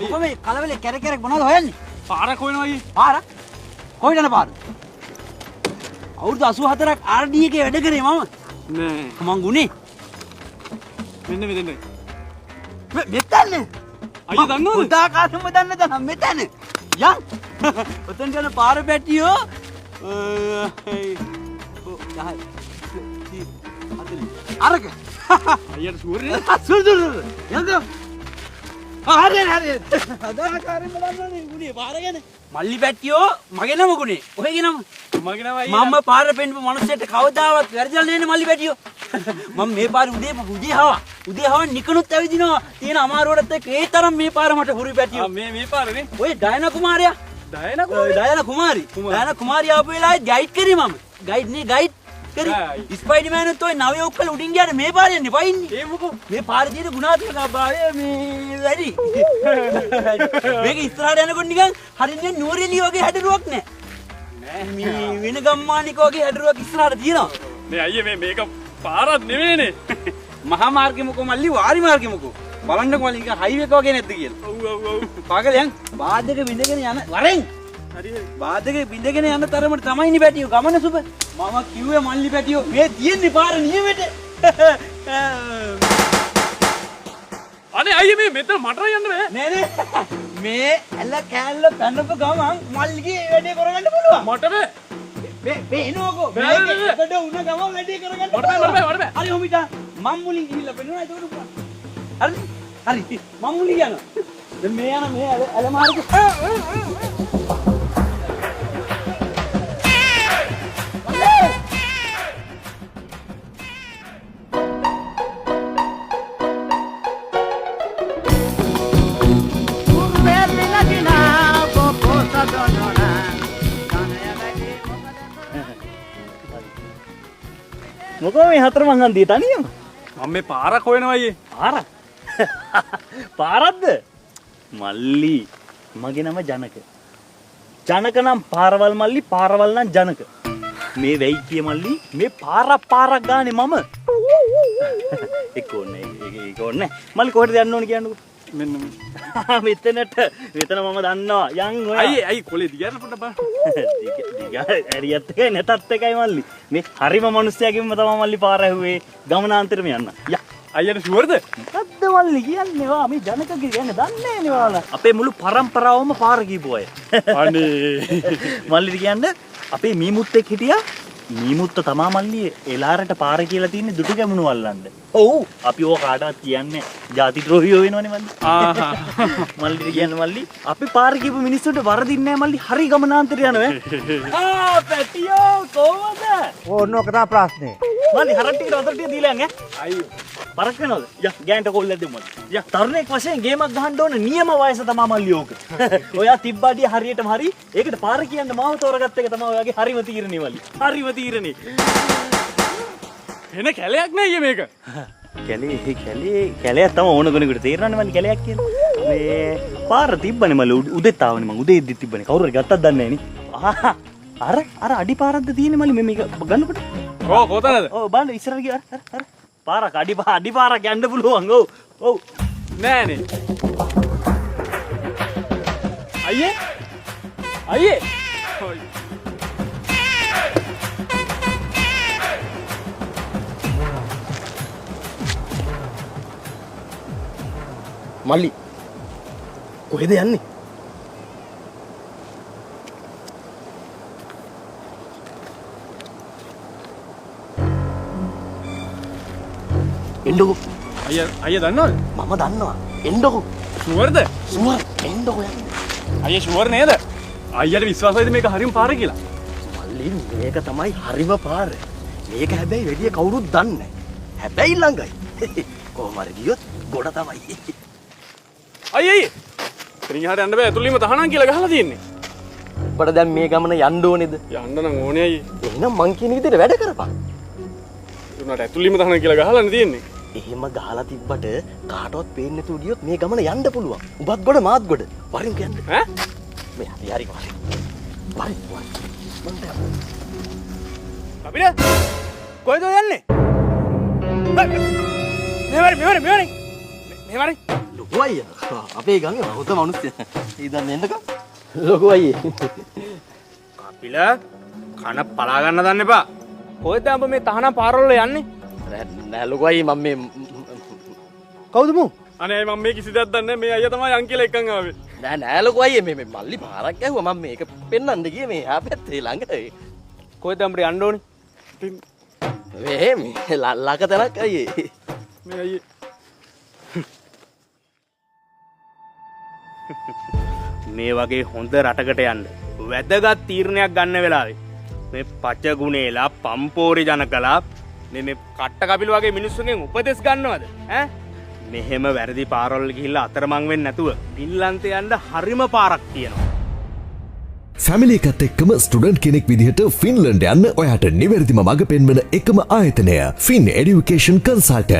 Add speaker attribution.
Speaker 1: මොකද මේ කලවලේ කැරක් මොනවද හොයන්නේ?
Speaker 2: පාරක් හොයනවා අයියේ.
Speaker 1: පාර? කොහෙද යන පාර? අවුරුදු 84ක් RD එකේ වැඩ කරේ මම.
Speaker 2: නෑ.
Speaker 1: මං ගුනේ.
Speaker 2: මෙන්න මෙතන.
Speaker 1: මෙතන.
Speaker 2: අයියේ දන්නවද?
Speaker 1: උදාකාරම දන්න තරම් මෙතන. යන්. ඔතෙන් යන පාර පැටියෝ අරක.
Speaker 2: අයියට ෂුවර් නේද?
Speaker 1: සුදුසු. යන්ද. හරි. අදාකාරම දන්නවනේ ගුනේ පාර ගැන. මල්ලි පැටියෝ මගේ නම ගුනේ. ඔයගේ නම?
Speaker 2: මගේ නම අයියා.
Speaker 1: මම පාර පෙන්නපු මිනිස්සෙට කවදාවත් වැරදිලා නෑනේ මල්ලි පැටියෝ. මම මේ පාරේ උදේ හව නිකනුත් ඇවිදිනවා. තියෙන අමාරුවටත් එක්ක ඒ තරම් මේ පාර මට හුරු පැටියෝ.
Speaker 2: මේ පාරනේ.
Speaker 1: ඔය ඩයනා කුමාරයා. ඩයනා කුමාරිය ආපු වෙලාවේ ගයිඩ් කරේ මම. ගයිඩ් කරේ. ස්පයිඩර්මෑන්ත් ඔය නවය ඔක්කොල උඩින් ගියාට මේ පාරේ යන්නේ පයින්නේ.
Speaker 2: ඒ මොකෝ?
Speaker 1: මේ පාරේ තියෙන ගුණාත්මක අභාවය මේ වැඩි. මේක ඉස්සරහට යනකොට නිකන් හරියන්නේ නුවරඑළිය වගේ හැඩරුවක් නෑ. මේ වෙන ගම්මානික වගේ හැඩරුවක් ඉස්සරහට තියෙනවා.
Speaker 2: නේ අයියේ මේක පාරක් නෙවෙයිනේ.
Speaker 1: මහා මාර්ගෙ මොකෝ මල්ලි වාරි මාර්ගෙ මොකෝ. බලන්නකෝ මල්ලි නිකන් හයිවේ එක වගේ නැද්ද කියලා.
Speaker 2: ඔව්.
Speaker 1: පාගලයන් බාධක බින්දගෙන යන වරෙන්.
Speaker 2: හරි.
Speaker 1: බාධක බින්දගෙන යන තරමට තමයිනි පැටියෝ ගමන සුබ. මම කිව්වේ මල්ලි පැටියෝ මේ තියෙන්නේ පාර නියමෙට.
Speaker 2: අනේ අයියේ මෙතන මට යන්න බෑ.
Speaker 1: නෑ. මේ ඇල කෑල්ල පැනපු ගමන් මල්ලිගේ වැඩේ කරගන්න පුළුවන්.
Speaker 2: මට බෑ.
Speaker 1: මේ එනෝකෝ. මේකට උන ගමන් වැඩේ කරගන්න.
Speaker 2: මට බෑ.
Speaker 1: හරි හොමිටා මම් මුලින් ගිහිල්ලා පෙන්නුනා ඒක උඩ. හරි මම මුලින් යනවා. දැන් මේ යන මේ ඇල මාර්ගෙ
Speaker 3: මොකෝ මේ හතර මං හන්දිය තනියම?
Speaker 2: මම මේ පාරක් හොයනවා අයියේ.
Speaker 3: පාරක්? පාරක්ද? මල්ලි මගේ නම ජනක. ජනක නම් පාරවල් මල්ලි, පාරවල් නම් ජනක. මේ වෙයි කිය මල්ලි මේ පාරක් ගානේ මම. ඒක ඕනේ. මල්ලි කොහෙද යන්න ඕනේ කියන්නකෝ.
Speaker 2: මෙන්න
Speaker 3: මෙතන මම දන්නවා. යන් ඔය.
Speaker 2: අයියේ කොලේ දිගට පොඩ්ඩක් බලන්න.
Speaker 3: ඇරියත් එකයි නැතත් එකයි මල්ලි. මේ හරිම මිනිස්සයාගෙන්ම තමයි මල්ලි පාර ඇහුවේ ගමනාන්තරෙම යන්න. යා
Speaker 2: අයියට ෂුවර්ද?
Speaker 3: මොකද්ද මල්ලි කියන්නේ? වා මේ ජනකගේ කියන්නේ දන්නේ නෑනේ ඔයාලා. අපේ මුළු පරම්පරාවම පාර ගිහපු අය.
Speaker 2: අනේ
Speaker 3: මල්ලිට කියන්නේ අපේ මීමුත්තෙක් හිටියා. මීමුත්ත තමා මල්ලි එලාරට පාර කියලා තියෙන්නේ දුටු ගැමුණු වල්ලන්න. ඔව් අපි ඕක කාටවත් කියන්නේ ಜಾති ද්‍රෝහියෝ වෙනවනේ මල්ලි. මල්ලිට කියන්නේ මල්ලි අපි පාර ගිහපු මිනිස්සුන්ට වරදින්නේ නෑ මල්ලි. හරි ගමනාන්තරය යනවා. පැටියෝ කොහමද?
Speaker 4: ඕනෝක තමයි ප්‍රශ්නේ.
Speaker 3: මල්ලි හරක් ටිකට වතුර ටික දීලා යන් ඈ.
Speaker 2: අයියෝ
Speaker 3: පරක් වෙනවද? යා ගෑන්ට කොල්ලක් දෙමු මල්ලි. යා තරුණෙක් වශයෙන් ගේමක් ගහන්න ඕන නියම වයස තමයි මල්ලි ඕක. ඔයා තිබ්බාඩිය හරියටම හරි. ඒකට පාර කියන්න මාව තෝරගත්ත එක තමයි ඔයාගේ හරිම තීරණේ මල්ලි. හරිම තීරණේ.
Speaker 2: එන කැලයක් නෑ අයියේ මේක.
Speaker 3: කැලයක් තමයි ඕන කෙනෙකුට තේරෙනවනේ මල්ලි කැලයක් කියන්නේ. මේ පාර තිබ්බනේ මල්ලි උදෙත් ආවනේ මං උදේ ඉද්දි තිබ්බනේ. කවුරු හරි ගත්තත් දන්නේ නෑනේ. අර අඩි පාරක්ද තියෙන්නේ මල්ලි මේක ගන්නකොට.
Speaker 2: කොතනද?
Speaker 3: ඔව් බලන්න ඉස්සරහ ගියා. අර පාරක් අඩි පාරක් යන්න පුළුවන්. ඔව්
Speaker 2: නෑනේ. අයියේ
Speaker 4: මල්ලි කොහෙද යන්නේ? එන්නකෝ.
Speaker 2: අයියා දන්නවද?
Speaker 4: මම දන්නවා. එන්නකෝ.
Speaker 2: ෂුවර්ද?
Speaker 4: සුවර් එන්නකෝ යන්නේ.
Speaker 2: අයියා ෂුවර් නේද? අයියට විශ්වාසයිද මේක හරිම පාර කියලා?
Speaker 4: මල්ලි මේක තමයි හරිම පාර. මේක හැබැයි වැඩි කවුරුත් දන්නේ නැහැ. හැබැයි ළඟයි. කොහොම හරි ගියොත් ගොඩ තමයි.
Speaker 2: අයියේ එතනින් එහාට යන්න බෑ. ඇතුළේම තහනම් කියලා ගහලා තියෙන්නේ.
Speaker 4: ඔබට දැන් මේ ගමන යන්න ඕනේද?
Speaker 2: යන්න නම් ඕනේ අයියේ.
Speaker 4: එහෙනම් මං කියන විදිහට වැඩ කරපන්.
Speaker 2: උනාට ඇතුළේම තහනම් කියලා ගහලානේ තියෙන්නේ.
Speaker 4: එහෙම ගහලා තිබ්බට කාටවත් පේන්නේ නැතුව ගියොත් මේ ගමන යන්න පුළුවන්. උඹත් ගොඩ මාත් ගොඩ. වරින් කියන්නේ.
Speaker 2: ඈ?
Speaker 4: මේ හරි වරින්. වරින්. මං දැන්
Speaker 2: අපිට කොහෙද යන්නේ? මෙවරි
Speaker 4: ලොකු අයියා අපේ ගමේ හොඳ මිනිස්සු. ඉතින් එන්නකෝ. ලොකු අයියේ.
Speaker 2: කපිල කන පලා ගන්න දන්න එපා. කොහෙද අප මේ තහනම් පාරවල යන්නේ?
Speaker 4: නෑ ලොකු අයියේ මම මේ කවුද මු?
Speaker 2: අනේ මම මේ කිසි දෙයක් දන්නේ නැහැ. මේ අයියා තමයි අංකිල එක්කන් ආවේ.
Speaker 4: නෑ ලොකු අයියේ මේ මල්ලි පාරක් ඇහුවා මම මේක පෙන්නන්න ගියේ මේ ආ පැත්තේ ළඟ.
Speaker 2: කොහෙද අපිට යන්න ඕනේ? ඉතින්
Speaker 4: මේ ළඟ තැනක් අයියේ.
Speaker 2: මේ අයියේ මේ වගේ හොඳ රටකට යන්න වැදගත් තීරණයක් ගන්න වෙලාවේ මේ පච ගුණේලා පම්පෝරි ජනකලා මේ කට්ට කපිල වගේ මිනිස්සුන්ගෙන් උපදෙස් ගන්නවද ඈ මෙහෙම වැරදි පාරවල් ගිහිල්ලා අතරමං වෙන්නේ නැතුව පින්ලන්තේ යන්න හරිම පාරක් තියෙනවා.
Speaker 5: ෆැමිලි එකත් එක්කම ස්ටුඩන්ට් කෙනෙක් විදිහට ෆින්ලන්ඩ් යන්න ඔයාට නිවැරදිම මඟ පෙන්වන එකම ආයතනය ෆින් එඩියුකේෂන් කන්සල්ටන්ට්.